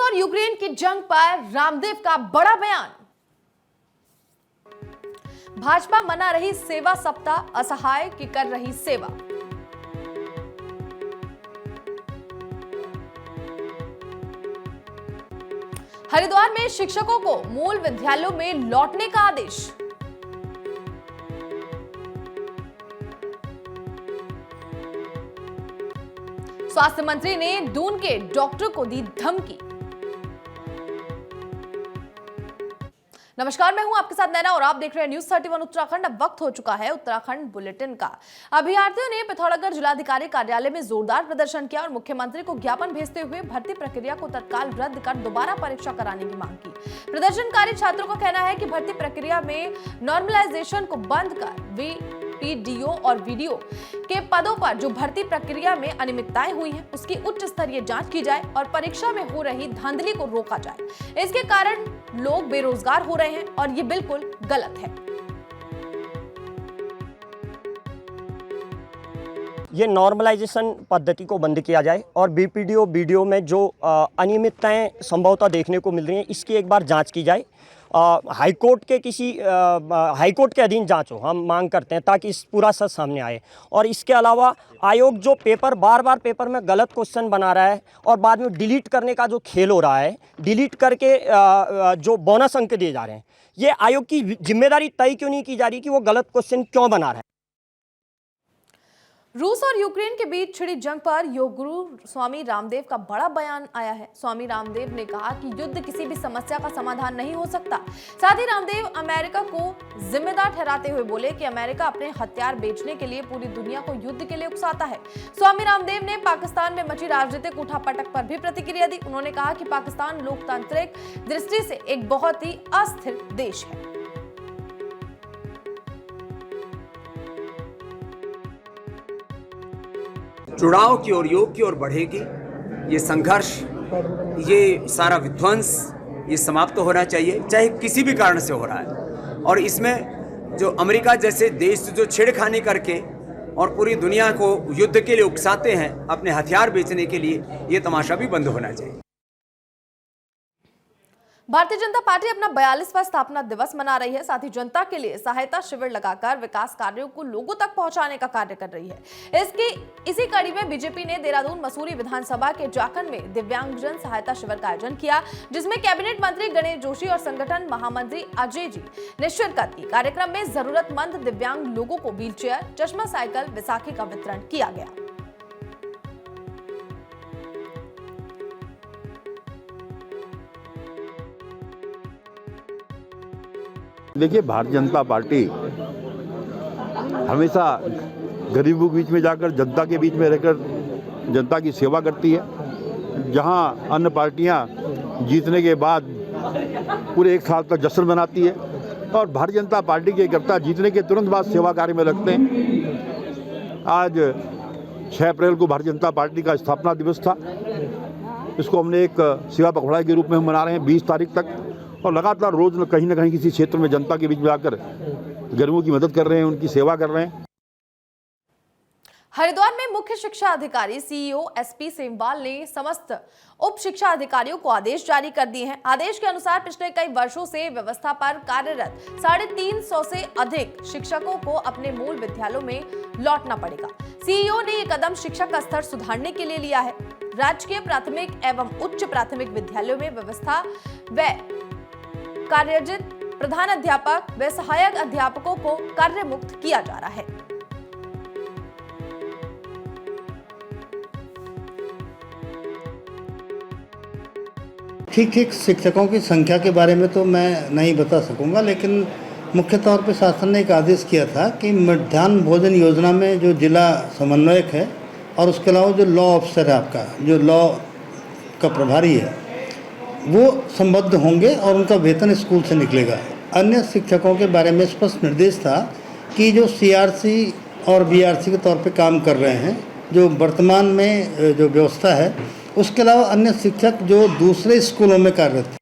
और यूक्रेन की जंग पर रामदेव का बड़ा बयान। भाजपा मना रही सेवा सप्ताह, असहाय की कर रही सेवा। हरिद्वार में शिक्षकों को मूल विद्यालयों में लौटने का आदेश। स्वास्थ्य मंत्री ने दून के डॉक्टर को दी धमकी। नमस्कार, मैं हूं आपके साथ नैना और आप देख रहे हैं न्यूज 31 उत्तराखंड। अब वक्त हो चुका है उत्तराखंड बुलेटिन का। अभ्यर्थियों ने पिथौरागढ़ जिलाधिकारी कार्यालय में जोरदार प्रदर्शन किया और मुख्यमंत्री को ज्ञापन भेजते हुए भर्ती प्रक्रिया को तत्काल रद्द कर दोबारा परीक्षा कराने की मांग की। प्रदर्शनकारी छात्रों का कहना है कि भर्ती प्रक्रिया में नॉर्मलाइजेशन को बंद कर पीडीओ और वीडियो के पदों पर जो भर्ती प्रक्रिया में अनियमितताएं हुई हैं उसकी उच्च स्तरीय जांच की जाए और परीक्षा में हो रही धांधली को रोका जाए। इसके कारण लोग बेरोजगार हो रहे हैं और ये बिल्कुल गलत है। ये नॉर्मलाइजेशन पद्धति को बंद किया जाए और बीपीडीओ वीडियो में जो अनियमितताएं संभवतः देखने को मिल रही हैं इसकी एक बार जांच की जाए। हाईकोर्ट के अधीन जांच हो, हम मांग करते हैं ताकि इस पूरा सच सामने आए। और इसके अलावा आयोग जो बार बार पेपर में गलत क्वेश्चन बना रहा है और बाद में डिलीट करने का जो खेल हो रहा है, डिलीट करके जो बोनस अंक दिए जा रहे हैं, ये आयोग की जिम्मेदारी तय क्यों नहीं की जा रही कि वो गलत क्वेश्चन क्यों बना रहा है। रूस और यूक्रेन के बीच छिड़ी जंग पर योग गुरु स्वामी रामदेव का बड़ा बयान आया है। स्वामी रामदेव ने कहा कि युद्ध किसी भी समस्या का समाधान नहीं हो सकता। साथ ही रामदेव अमेरिका को जिम्मेदार ठहराते हुए बोले कि अमेरिका अपने हथियार बेचने के लिए पूरी दुनिया को युद्ध के लिए उकसाता है। स्वामी रामदेव ने पाकिस्तान में मची राजनीतिक उठापटक पर भी प्रतिक्रिया दी। उन्होंने कहा कि पाकिस्तान लोकतांत्रिक दृष्टि से एक बहुत ही अस्थिर देश है। जुड़ाव की ओर, योग की ओर बढ़ेगी। ये संघर्ष, ये सारा विध्वंस, ये समाप्त तो होना चाहिए, चाहे किसी भी कारण से हो रहा है। और इसमें जो अमेरिका जैसे देश जो छेड़खानी करके और पूरी दुनिया को युद्ध के लिए उकसाते हैं अपने हथियार बेचने के लिए, ये तमाशा भी बंद होना चाहिए। भारतीय जनता पार्टी अपना 42वां स्थापना दिवस मना रही है। साथ ही जनता के लिए सहायता शिविर लगाकर विकास कार्यों को लोगों तक पहुंचाने का कार्य कर रही है। इसी कड़ी में बीजेपी ने देहरादून मसूरी विधानसभा के जाखन में दिव्यांगजन सहायता शिविर का आयोजन किया, जिसमें कैबिनेट मंत्री गणेश जोशी और संगठन महामंत्री अजय जी ने शिरकत की। कार्यक्रम में जरूरतमंद दिव्यांग लोगों को व्हीलचेयर, चश्मा, साइकिल, बैसाखी का वितरण किया गया। देखिए, भारतीय जनता पार्टी हमेशा गरीबों के बीच में जाकर, जनता के बीच में रहकर जनता की सेवा करती है। जहां अन्य पार्टियां जीतने के बाद पूरे एक साल तक जश्न मनाती है और भारतीय जनता पार्टी के कार्यकर्ता जीतने के तुरंत बाद सेवा कार्य में लगते हैं। आज 6 अप्रैल को भारतीय जनता पार्टी का स्थापना दिवस था। इसको हमने एक सेवा पखवाड़ा के रूप में हम मना रहे हैं 20 तारीख तक, और लगातार रोज कहीं ना कहीं किसी क्षेत्र में जनता के बीच में जाकर गरीबों की मदद कर रहे हैं, उनकी सेवा कर रहे हैं। हरिद्वार में मुख्य शिक्षा अधिकारी सीईओ एसपी सेमवाल ने समस्त उप शिक्षा अधिकारियों को आदेश जारी कर दिए हैं। आदेश के अनुसार पिछले कई वर्षों से व्यवस्था पर कार्यरत 350 से अधिक शिक्षकों को अपने मूल विद्यालयों में लौटना पड़ेगा। सीईओ ने ये कदम शिक्षा का स्तर सुधारने के लिए लिया है। राजकीय प्राथमिक एवं उच्च प्राथमिक विद्यालयों में व्यवस्था व कार्यरत प्रधान अध्यापक व सहायक अध्यापकों को कार्य मुक्त किया जा रहा है। ठीक शिक्षकों की संख्या के बारे में तो मैं नहीं बता सकूंगा, लेकिन मुख्य तौर पे शासन ने एक आदेश किया था कि मध्याह्न भोजन योजना में जो जिला समन्वयक है और उसके अलावा जो लॉ ऑफिसर है, आपका जो लॉ का प्रभारी है, वो संबद्ध होंगे और उनका वेतन स्कूल से निकलेगा। अन्य शिक्षकों के बारे में स्पष्ट निर्देश था कि जो सीआरसी और बीआरसी के तौर पे काम कर रहे हैं, जो वर्तमान में जो व्यवस्था है, उसके अलावा अन्य शिक्षक जो दूसरे स्कूलों में कार्यरत।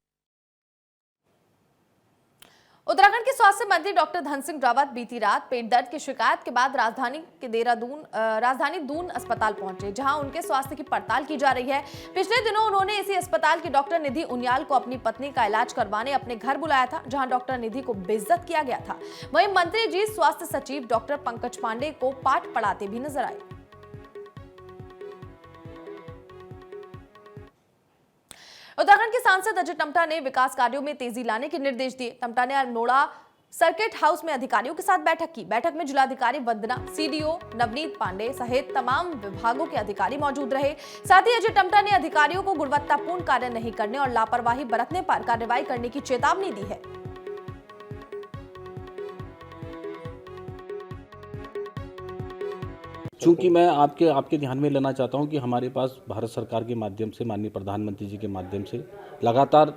उत्तराखंड के स्वास्थ्य मंत्री डॉक्टर धन सिंह रावत बीती रात पेट दर्द की शिकायत के बाद राजधानी दून अस्पताल पहुंचे, जहां उनके स्वास्थ्य की पड़ताल की जा रही है। पिछले दिनों उन्होंने इसी अस्पताल की डॉक्टर निधि उनियाल को अपनी पत्नी का इलाज करवाने अपने घर बुलाया था, जहां डॉक्टर निधि को बेइज्जत किया गया था। वहीं मंत्री जी स्वास्थ्य सचिव डॉक्टर पंकज पांडे को पाठ पढ़ाते भी नजर आए। उत्तराखंड के सांसद अजय टम्टा ने विकास कार्यों में तेजी लाने के निर्देश दिए। टम्टा ने अल्मोड़ा सर्किट हाउस में अधिकारियों के साथ बैठक की। बैठक में जिलाधिकारी वंदना, सीडीओ नवनीत पांडे सहित तमाम विभागों के अधिकारी मौजूद रहे। साथ ही अजय टम्टा ने अधिकारियों को गुणवत्तापूर्ण कार्य नहीं करने और लापरवाही बरतने पर कार्रवाई करने की चेतावनी दी है। चूंकि मैं आपके ध्यान में लेना चाहता हूं कि हमारे पास भारत सरकार के माध्यम से, माननीय प्रधानमंत्री जी के माध्यम से लगातार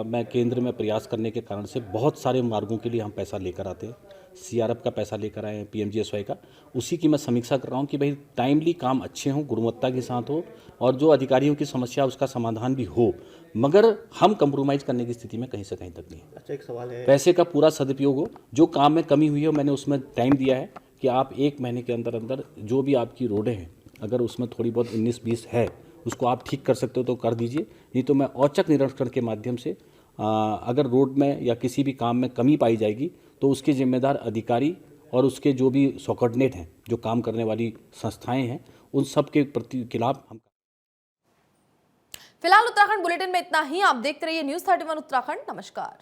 मैं केंद्र में प्रयास करने के कारण से बहुत सारे मार्गों के लिए हम पैसा लेकर आते हैं। सीआरएफ का पैसा लेकर आए हैं, पीएमजीएसवाई का। उसी की मैं समीक्षा कर रहा हूं कि भाई टाइमली काम अच्छे हों, गुणवत्ता के साथ हो और जो अधिकारियों की समस्या उसका समाधान भी हो, मगर हम कंप्रोमाइज़ करने की स्थिति में कहीं से कहीं तक नहीं। अच्छा, एक सवाल है, पैसे का पूरा सदुपयोग हो। जो काम में कमी हुई है मैंने उसमें टाइम दिया है कि आप 1 महीने के अंदर अंदर जो भी आपकी रोडें हैं, अगर उसमें थोड़ी बहुत 19-20 है उसको आप ठीक कर सकते हो तो कर दीजिए, नहीं तो मैं औचक निरीक्षण के माध्यम से अगर रोड में या किसी भी काम में कमी पाई जाएगी तो उसके जिम्मेदार अधिकारी और उसके जो भी सबऑर्डिनेट हैं, जो काम करने वाली संस्थाएं हैं, उन सब के प्रति खिलाफ हम। फिलहाल उत्तराखंड बुलेटिन में इतना ही। आप देखते रहिए न्यूज़ 31 उत्तराखंड। नमस्कार।